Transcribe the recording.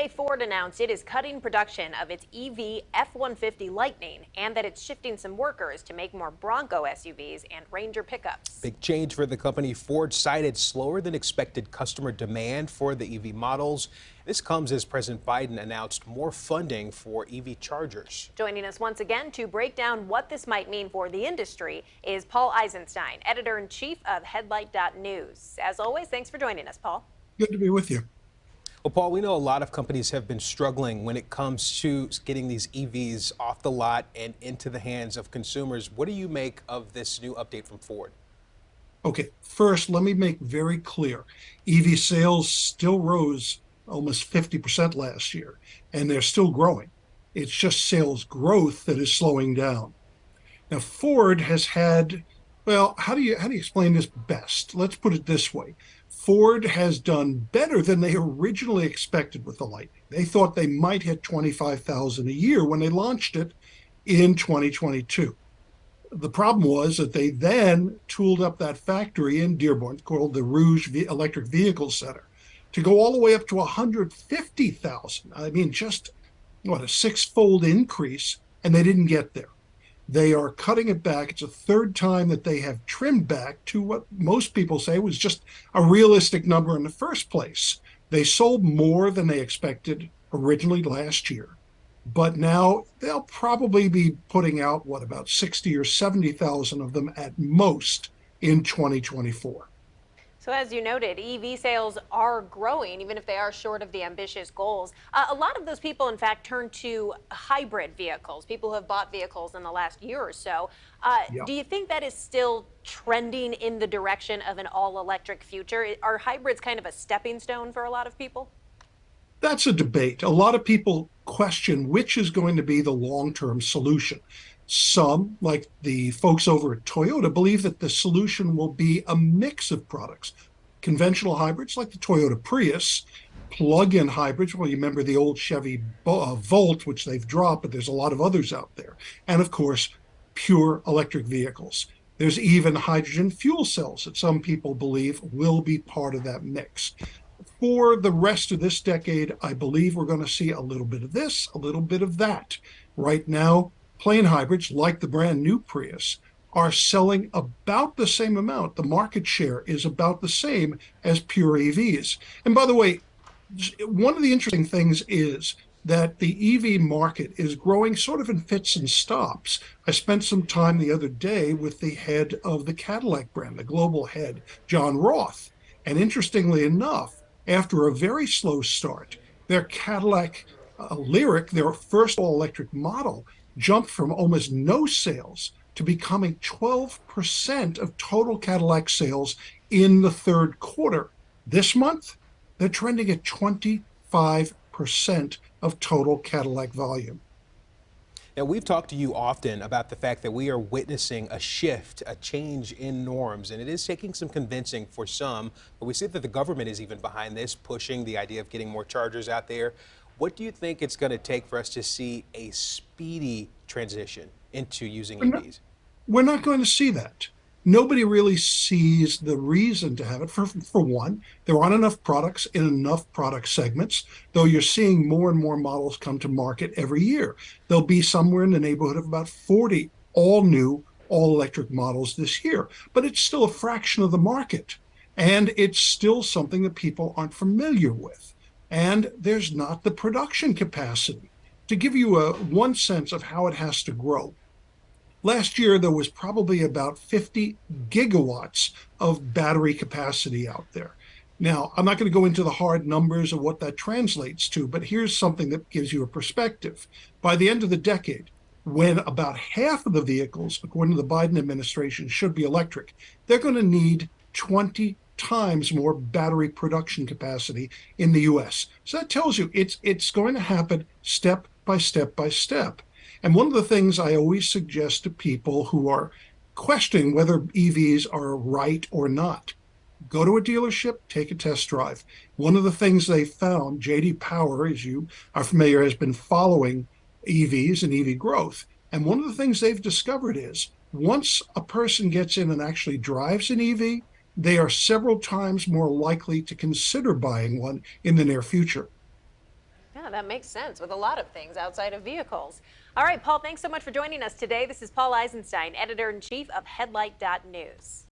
Today, Ford announced it is cutting production of its EV F-150 Lightning and that it's shifting some workers to make more Bronco SUVs and Ranger pickups. Big change for the company. Ford cited slower than expected customer demand for the EV models. This comes as President Biden announced more funding for EV chargers. Joining us once again to break down what this might mean for the industry is Paul Eisenstein, editor-in-chief of Headlight.News. As always, thanks for joining us, Paul. Good to be with you. Well, Paul, we know a lot of companies have been struggling when it comes to getting these EVs off the lot and into the hands of consumers. What do you make of this new update from Ford? Okay, first, let me make very clear. EV sales still rose almost 50% last year, and they're still growing. It's just sales growth that is slowing down. Now, Ford has had, well, how do you explain this best? Let's put it this way. Ford has done better than they originally expected with the Lightning. They thought they might hit 25,000 a year when they launched it in 2022. The problem was that they then tooled up that factory in Dearborn, called the Rouge Electric Vehicle Center, to go all the way up to 150,000. I mean, just what, a six-fold increase, and they didn't get there. They are cutting it back. It's a third time that they have trimmed back to what most people say was just a realistic number in the first place. They sold more than they expected originally last year, but now they'll probably be putting out, what, about 60 or 70,000 of them at most in 2024. So as you noted, EV sales are growing, even if they are short of the ambitious goals. A lot of those people, in fact, turn to hybrid vehicles, people who have bought vehicles in the last year or so. Yeah. Do you think that is still trending in the direction of an all-electric future? Are hybrids kind of a stepping stone for a lot of people? That's a debate. A lot of people question which is going to be the long-term solution. Some, like the folks over at Toyota, believe that the solution will be a mix of products. Conventional hybrids like the Toyota Prius, plug-in hybrids, well, you remember the old Chevy Volt, which they've dropped, but there's a lot of others out there. And of course, pure electric vehicles. There's even hydrogen fuel cells that some people believe will be part of that mix. For the rest of this decade, I believe we're going to see a little bit of this, a little bit of that. Right now, plain hybrids, like the brand new Prius, are selling about the same amount. The market share is about the same as pure EVs. And by the way, one of the interesting things is that the EV market is growing sort of in fits and stops. I spent some time the other day with the head of the Cadillac brand, the global head, John Roth. And interestingly enough, after a very slow start, their Cadillac Lyriq, their first all-electric model, jumped from almost no sales to becoming 12% of total Cadillac sales in the third quarter. This month, they're trending at 25% of total Cadillac volume. Now, we've talked to you often about the fact that we are witnessing a shift, a change in norms, and it is taking some convincing for some, but we see that the government is even behind this, pushing the idea of getting more chargers out there. What do you think it's going to take for us to see a speedy transition into using EVs? We're not going to see that. Nobody really sees the reason to have it. For one, there aren't enough products in enough product segments, though you're seeing more and more models come to market every year. There'll be somewhere in the neighborhood of about 40 all-new, all-electric models this year, but it's still a fraction of the market, and it's still something that people aren't familiar with. And there's not the production capacity. To give you one sense of how it has to grow, last year there was probably about 50 gigawatts of battery capacity out there. Now, I'm not going to go into the hard numbers of what that translates to, but here's something that gives you a perspective. By the end of the decade, when about half of the vehicles, according to the Biden administration, should be electric, they're going to need 20 times more battery production capacity in the US. So that tells you it's going to happen step by step by step. And one of the things I always suggest to people who are questioning whether EVs are right or not, go to a dealership, take a test drive. One of the things they found, J.D. Power, as you are familiar, has been following EVs and EV growth. And one of the things they've discovered is once a person gets in and actually drives an EV, they are several times more likely to consider buying one in the near future. that makes sense with a lot of things outside of vehicles. All right, Paul, thanks so much for joining us today. This is Paul Eisenstein, editor-in-chief of Headlight.News.